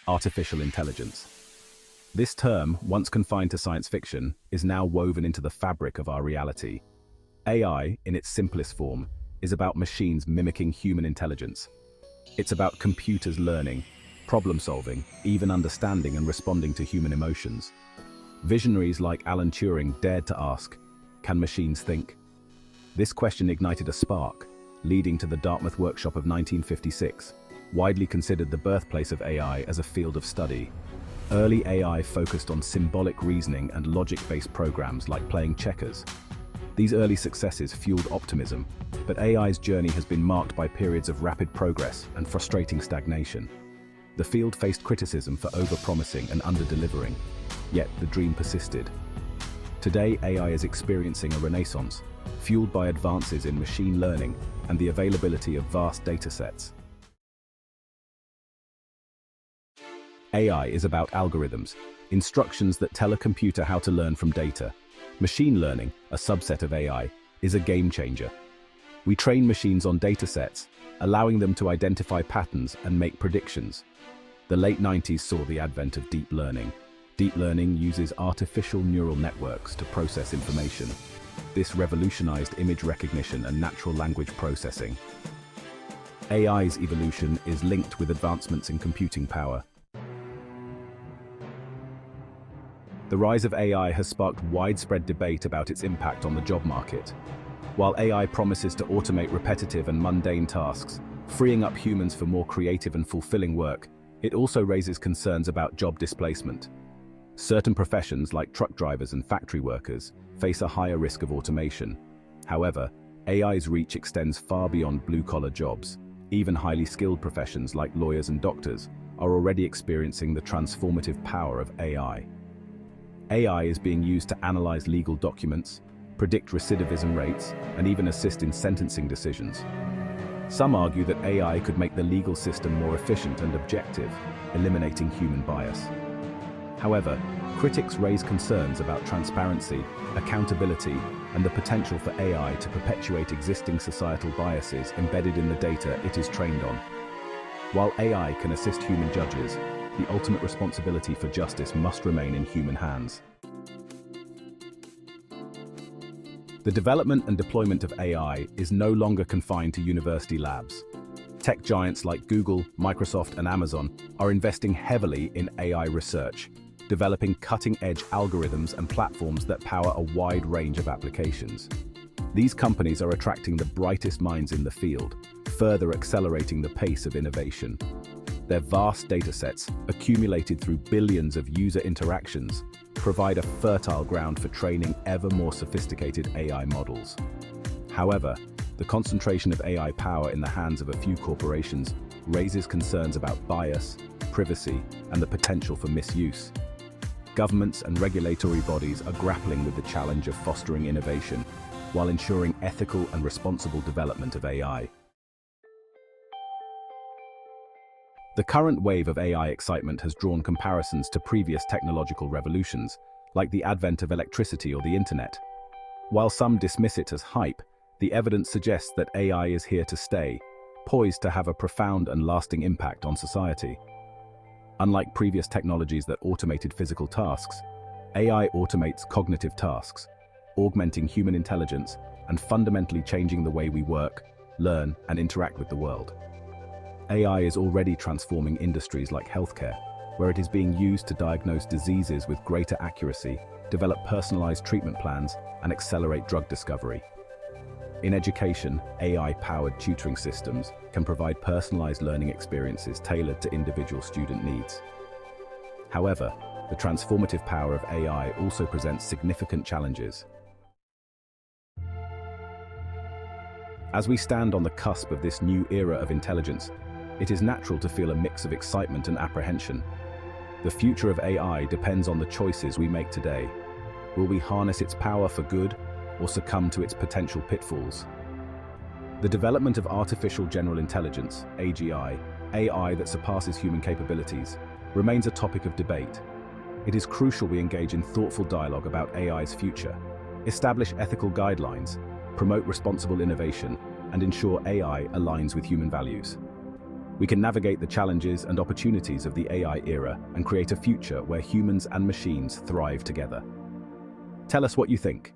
artificial intelligence. This term, once confined to science fiction, is now woven into the fabric of our reality. AI, in its simplest form, is about machines mimicking human intelligence. It's about computers learning, problem-solving, even understanding and responding to human emotions. Visionaries like Alan Turing dared to ask, can machines think? This question ignited a spark, leading to the Dartmouth Workshop of 1956, widely considered the birthplace of AI as a field of study. Early AI focused on symbolic reasoning and logic-based programs like playing checkers. These early successes fueled optimism, but AI's journey has been marked by periods of rapid progress and frustrating stagnation. The field faced criticism for over-promising and under-delivering, yet the dream persisted. Today, AI is experiencing a renaissance, fueled by advances in machine learning and the availability of vast datasets. AI is about algorithms, instructions that tell a computer how to learn from data. Machine learning, a subset of AI, is a game changer. We train machines on datasets, allowing them to identify patterns and make predictions. The late 90s saw the advent of deep learning. Deep learning uses artificial neural networks to process information. This revolutionized image recognition and natural language processing. AI's evolution is linked with advancements in computing power. The rise of AI has sparked widespread debate about its impact on the job market. While AI promises to automate repetitive and mundane tasks, freeing up humans for more creative and fulfilling work, it also raises concerns about job displacement. Certain professions, like truck drivers and factory workers, face a higher risk of automation. However, AI's reach extends far beyond blue-collar jobs. Even highly skilled professions like lawyers and doctors are already experiencing the transformative power of AI. AI is being used to analyze legal documents, predict recidivism rates, and even assist in sentencing decisions. Some argue that AI could make the legal system more efficient and objective, eliminating human bias. However, critics raise concerns about transparency, accountability, and the potential for AI to perpetuate existing societal biases embedded in the data it is trained on. While AI can assist human judges, the ultimate responsibility for justice must remain in human hands. The development and deployment of AI is no longer confined to university labs. Tech giants like Google, Microsoft, and Amazon are investing heavily in AI research, developing cutting-edge algorithms and platforms that power a wide range of applications. These companies are attracting the brightest minds in the field, further accelerating the pace of innovation. Their vast datasets, accumulated through billions of user interactions, provide a fertile ground for training ever more sophisticated AI models. However, the concentration of AI power in the hands of a few corporations raises concerns about bias, privacy, and the potential for misuse. Governments and regulatory bodies are grappling with the challenge of fostering innovation while ensuring ethical and responsible development of AI. The current wave of AI excitement has drawn comparisons to previous technological revolutions, like the advent of electricity or the internet. While some dismiss it as hype, the evidence suggests that AI is here to stay, poised to have a profound and lasting impact on society. Unlike previous technologies that automated physical tasks, AI automates cognitive tasks, augmenting human intelligence and fundamentally changing the way we work, learn, and interact with the world. AI is already transforming industries like healthcare, where it is being used to diagnose diseases with greater accuracy, develop personalized treatment plans, and accelerate drug discovery. In education, AI-powered tutoring systems can provide personalized learning experiences tailored to individual student needs. However, the transformative power of AI also presents significant challenges. As we stand on the cusp of this new era of intelligence, it is natural to feel a mix of excitement and apprehension. The future of AI depends on the choices we make today. Will we harness its power for good, or succumb to its potential pitfalls? The development of artificial general intelligence, AGI, AI that surpasses human capabilities, remains a topic of debate. It is crucial we engage in thoughtful dialogue about AI's future, establish ethical guidelines, promote responsible innovation, and ensure AI aligns with human values. We can navigate the challenges and opportunities of the AI era and create a future where humans and machines thrive together. Tell us what you think.